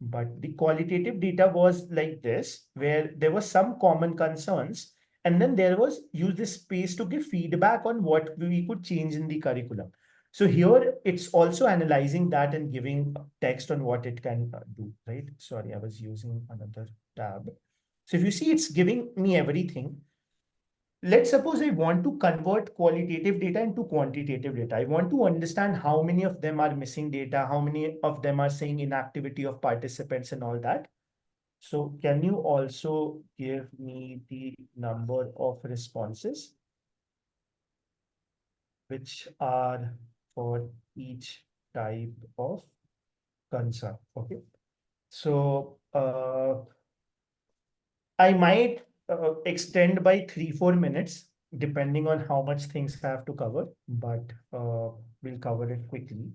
But the qualitative data was like this, where there were some common concerns, and then there was use this space to give feedback on what we could change in the curriculum. So here it's also analyzing that and giving text on what it can do, right? Sorry, I was using another tab. So if you see, it's giving me everything. Let's suppose I want to convert qualitative data into quantitative data. I want to understand how many of them are missing data, how many of them are saying inactivity of participants and all that. So can you also give me the number of responses which are for each type of concern? Okay. So I might extend by 3-4 minutes, depending on how much things I have to cover, but we'll cover it quickly.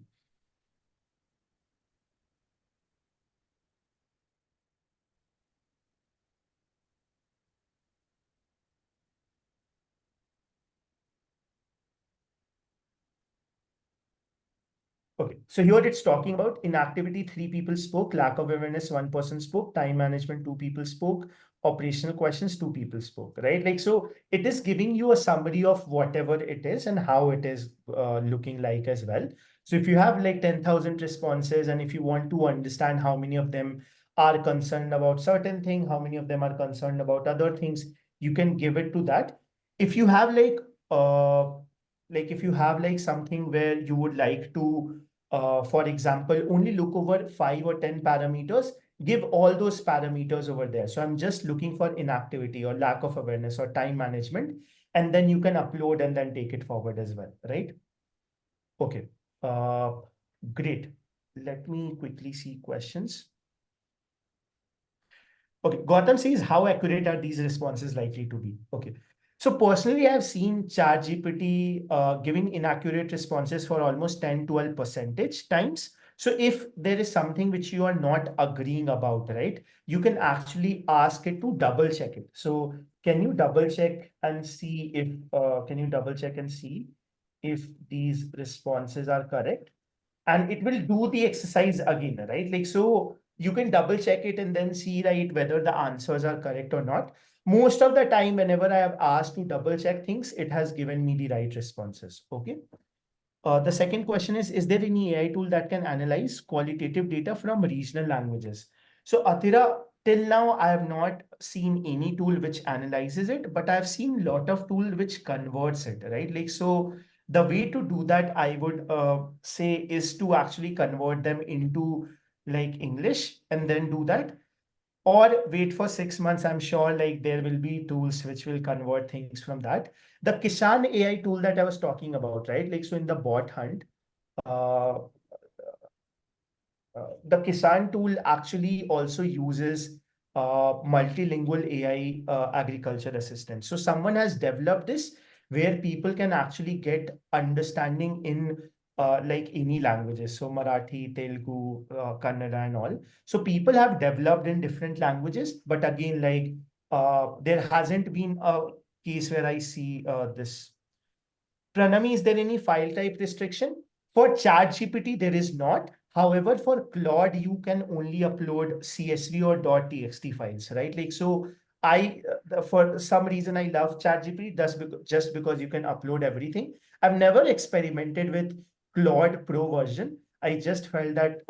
Okay, so here it's talking about inactivity, 3 people spoke, lack of awareness, 1 person spoke, time management, 2 people spoke, operational questions, 2 people spoke, right? Like, so it is giving you a summary of whatever it is and how it is looking like as well. So if you have like 10,000 responses and if you want to understand how many of them are concerned about certain thing, how many of them are concerned about other things, you can give it to that. If you have like like if you have like something where you would like to, for example, only look over 5 or 10 parameters, give all those parameters over there. So I'm just looking for inactivity or lack of awareness or time management, and then you can upload and then take it forward as well, right? Okay, uh, great. Let me quickly see questions. Okay, Gautam says, how accurate are these responses likely to be? Okay. So personally, I've seen ChatGPT giving inaccurate responses for almost 10, 12 percentage times. So if there is something which you are not agreeing about, right, you can actually ask it to double check it. So can you double check and see if, these responses are correct? And it will do the exercise again, right? Like, so you can double check it and then see, right, whether the answers are correct or not. Most of the time, whenever I have asked to double check things, it has given me the right responses. Okay. The second question is there any AI tool that can analyze qualitative data from regional languages? So, Athira, till now, I have not seen any tool which analyzes it, but I've seen a lot of tool which converts it, right? Like, so the way to do that, I would say, is to actually convert them into like English and then do that, or wait for 6 months. I'm sure like there will be tools which will convert things from that. The Kishan AI tool that I was talking about, right? Like, so in the bot hunt, uh, the Kisan tool actually also uses multilingual AI agriculture assistant. So someone has developed this where people can actually get understanding in like any languages. So Marathi, Telugu, Kannada, and all. So people have developed in different languages, but again, like there hasn't been a case where I see this. Pranami, is there any file type restriction? For ChatGPT, there is not. However, for Claude, you can only upload CSV or .txt files, right? Like, so for some reason, I love ChatGPT just because you can upload everything. I've never experimented with Claude Pro version. I just felt that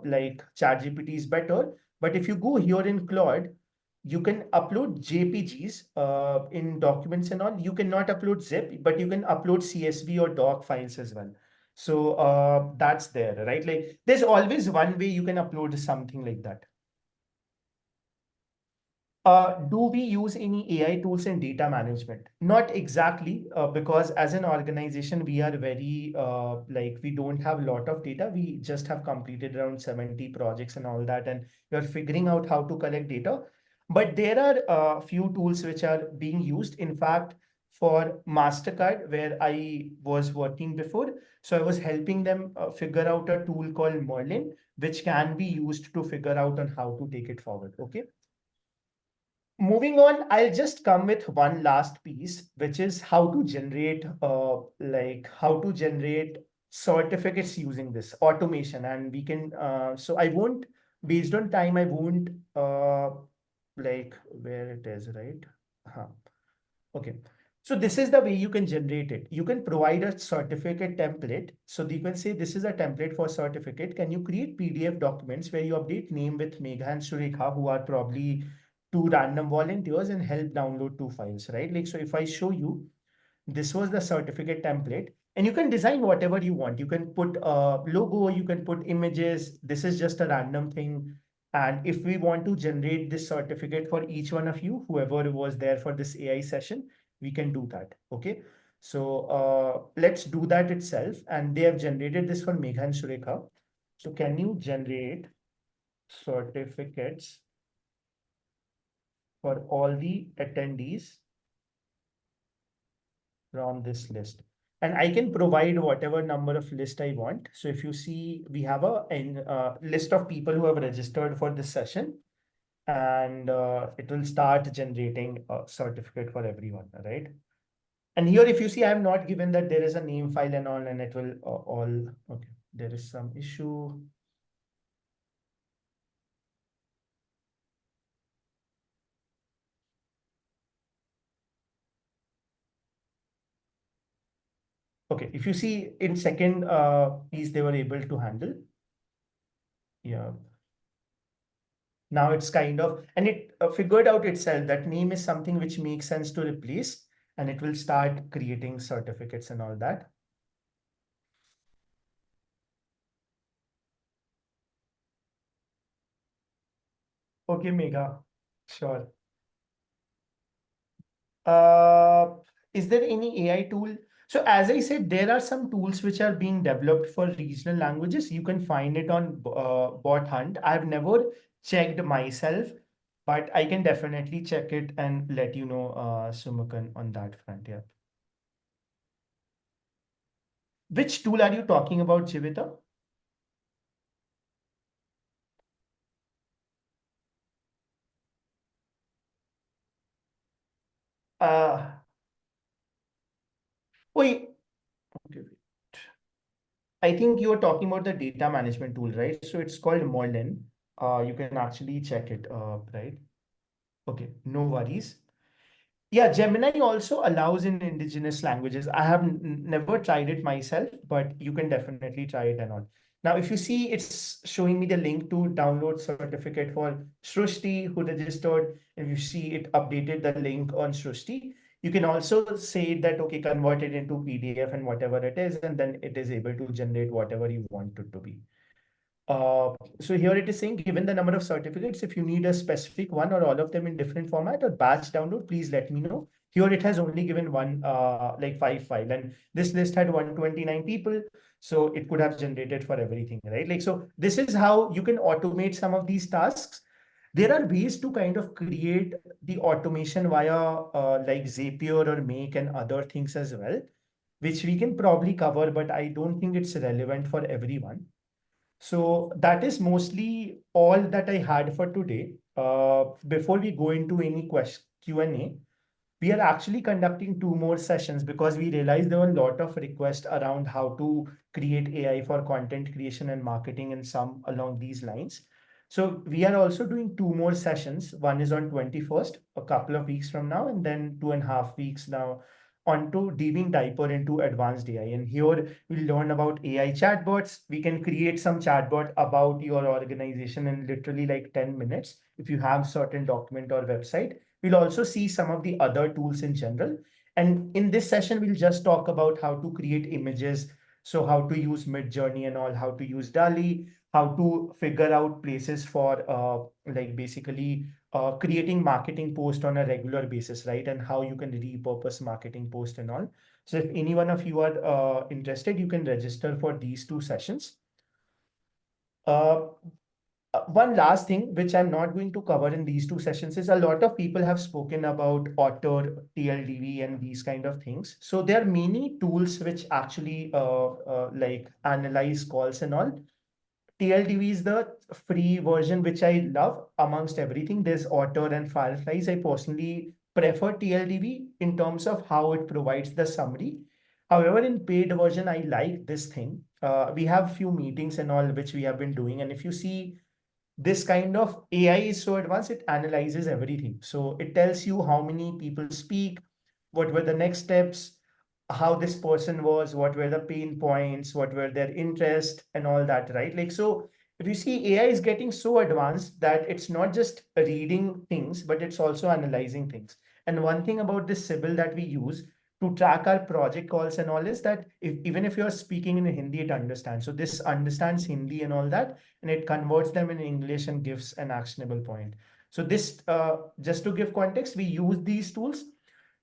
like ChatGPT is better. But if you go here in Claude, you can upload JPGs in documents and all. You cannot upload zip, but you can upload CSV or doc files as well. So that's there, right? Like there's always one way you can upload something like that. Do we use any AI tools in data management? Not exactly, because as an organization, we are very like we don't have a lot of data. We just have completed around 70 projects and all that, and we're figuring out how to collect data. But there are a few tools which are being used. In fact, for MasterCard, where I was working before, so I was helping them figure out a tool called Merlin, which can be used to figure out on how to take it forward. Okay. Moving on, I'll just come with one last piece, which is how to generate certificates using this automation. And we can so I won't, based on time, I won't like where it is, right? Huh. Okay. So this is the way you can generate it. You can provide a certificate template. So you can say this is a template for certificate. Can you create PDF documents where you update name with Megha and Surekha, who are probably two random volunteers, and help download two files, right? Like, so if I show you, this was the certificate template, and you can design whatever you want. You can put a logo, you can put images. This is just a random thing. And if we want to generate this certificate for each one of you, whoever was there for this AI session, we can do that. Okay. So let's do that itself. And they have generated this for Megha and Surekha. So can you generate certificates for all the attendees from this list? And I can provide whatever number of list I want. So if you see, we have a list of people who have registered for this session, and it will start generating a certificate for everyone, right? And here, if you see, I have not given that there is a name file and all, and it will all, okay, there is some issue. Okay, if you see in second piece, they were able to handle. Yeah. Now it's kind of, and it figured out itself that name is something which makes sense to replace. and it will start creating certificates and all that. Okay, Megha, sure. Uh, is there any AI tool? So as I said, there are some tools which are being developed for regional languages. You can find it on Bot Hunt. I've never checked myself, but I can definitely check it and let you know, Sumukan, on that front. Yeah. Which tool are you talking about, Jivita? Uh, wait, okay, wait. I think you are talking about the data management tool, right? So it's called Merlin. You can actually check it, right? Okay, no worries. Yeah, Gemini also allows in indigenous languages. I have never tried it myself, but you can definitely try it and all. Now, if you see, it's showing me the link to download certificate for Srushti, who registered. If you see it updated the link on Srushti, you can also say that, okay, convert it into PDF and whatever it is, and then it is able to generate whatever you want it to be. So here it is saying, given the number of certificates, if you need a specific one or all of them in different format or batch download, please let me know. Here it has only given one, like 5 file, and this list had 129 people. So it could have generated for everything, right? Like, so this is how you can automate some of these tasks. There are ways to kind of create the automation via like Zapier or Make and other things as well, which we can probably cover, but I don't think it's relevant for everyone. So that is mostly all that I had for today. Before we go into any question Q&A, we are actually conducting 2 more sessions because we realized there were a lot of requests around how to create AI for content creation and marketing and some along these lines. So we are also doing 2 more sessions. One is on 21st, a couple of weeks from now, and then 2.5 weeks now onto diving deeper into advanced AI. And here we'll learn about AI chatbots. We can create some chatbot about your organization in literally like 10 minutes if you have certain document or website. We'll also see some of the other tools in general. And in this session, we'll just talk about how to create images. So how to use Midjourney and all, how to use DALI, how to figure out places for like basically creating marketing post on a regular basis, right? And how you can repurpose marketing post and all. So if any one of you are interested, you can register for these 2 sessions. Uh, One last thing, which I'm not going to cover in these 2 sessions, is a lot of people have spoken about Otter, TLDV, and these kind of things. So there are many tools which actually like analyze calls and all. TLDV is the free version, which I love amongst everything. There's Otter and Fireflies. I personally prefer TLDV in terms of how it provides the summary. However, in paid version, I like this thing. We have few meetings and all which we have been doing. And if you see, this kind of AI is so advanced, it analyzes everything. So it tells you how many people speak, what were the next steps, how this person was, what were the pain points, what were their interest, and all that, right? Like, so if you see, AI is getting so advanced that it's not just reading things, but it's also analyzing things. And one thing about this Sybil that we use to track our project calls and all is that even if you're speaking in Hindi, it understands. So this understands Hindi and all that, and it converts them in English and gives an actionable point. So this, just to give context, we use these tools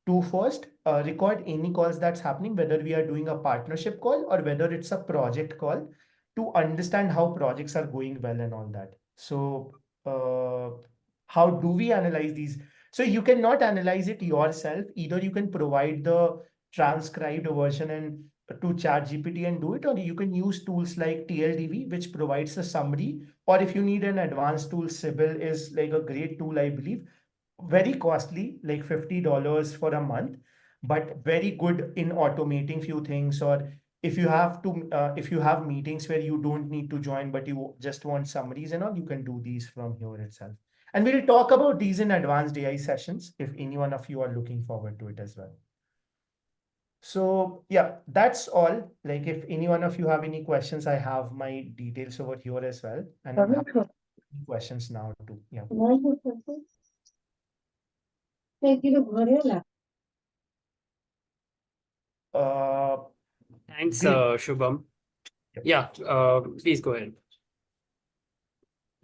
to first record any calls that's happening, whether we are doing a partnership call or whether it's a project call, to understand how projects are going well and all that. So how do we analyze these? So you cannot analyze it yourself. Either you can provide the transcribed version and to ChatGPT and do it, or you can use tools like TLDV, which provides a summary. Or if you need an advanced tool, Sybil is like a great tool, I believe. Very costly, like $50 for a month, but very good in automating few things. Or if you have meetings where you don't need to join, but you just want summaries and all, you can do these from here itself. And we'll talk about these in advanced AI sessions if any one of you are looking forward to it as well. So yeah, that's all. Like if any one of you have any questions, I have my details over here as well. And I'm happy to take questions now too. Yeah. Thanks, Great. Shubham. Yep. Yeah, please go ahead.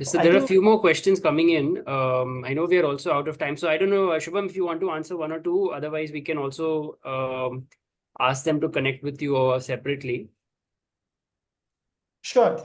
So I there are a think few more questions coming in. I know we are also out of time. So I don't know, Shubham, if you want to answer one or two. Otherwise, we can also ask them to connect with you or separately. sure.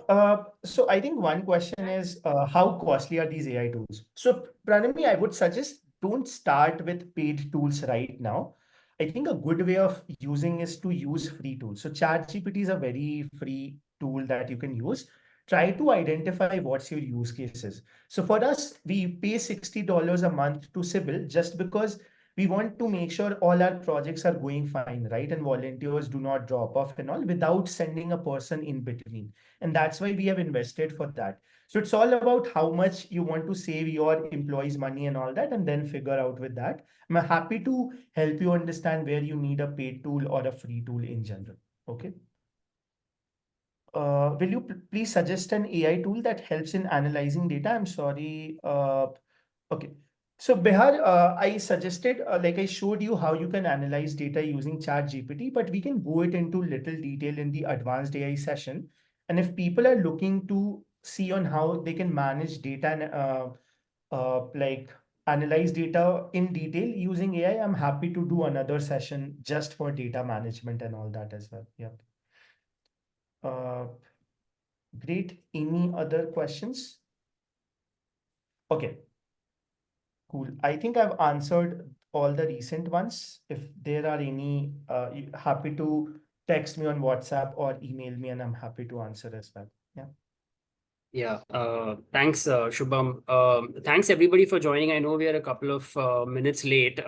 So I think one question is how costly are these AI tools? So Pranami, I would suggest don't start with paid tools right now. I think a good way of using is to use free tools. So ChatGPT is a very free tool that you can use. Try to identify what's your use cases. So for us, we pay $60 a month to Sybil just because we want to make sure all our projects are going fine, right? And volunteers do not drop off and all without sending a person in between. And that's why we have invested for that. So it's all about how much you want to save your employees money and all that, and then figure out with that. I'm happy to help you understand where you need a paid tool or a free tool in general. Okay. Will you please suggest an AI tool that helps in analyzing data? I'm sorry. Okay. So Bihar, I suggested, like I showed you how you can analyze data using ChatGPT, but we can go it into little detail in the advanced AI session. And if people are looking to see on how they can manage data and like analyze data in detail using AI, I'm happy to do another session just for data management and all that as well. Yeah. Uh, Great. Any other questions? Okay, cool. I think I've answered all the recent ones. If there are any, happy to text me on WhatsApp or email me, and I'm happy to answer as well. Yeah. Yeah, thanks, Shubham. Thanks everybody for joining. I know we are a couple of minutes late.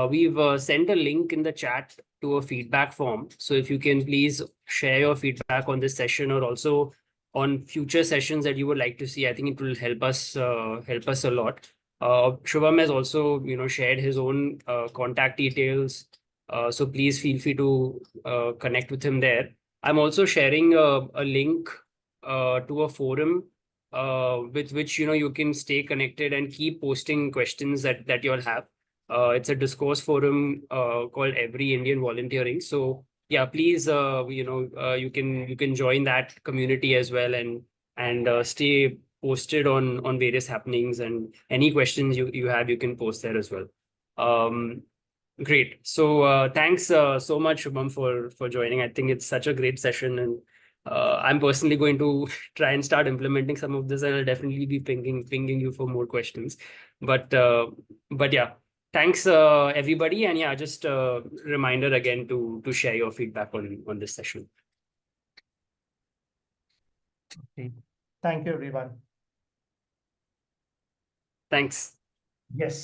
We've sent a link in the chat to a feedback form. So if you can please share your feedback on this session or also on future sessions that you would like to see, I think it will help us a lot. Shubham has also, shared his own contact details. So please feel free to connect with him there. I'm also sharing a link to a forum with which you can stay connected and keep posting questions that you'll have. It's a discourse forum called Every Indian Volunteering. So yeah, please, you can join that community as well and stay posted on various happenings, and any questions you have, you can post there as well. Um, Great. So thanks so much, Shubham, for joining. I think it's such a great session, and I'm personally going to try and start implementing some of this, and I'll definitely be pinging you for more questions. But yeah, thanks everybody, and yeah, just a reminder again to share your feedback on this session. Okay. Thank you, everyone. Thanks. Yes.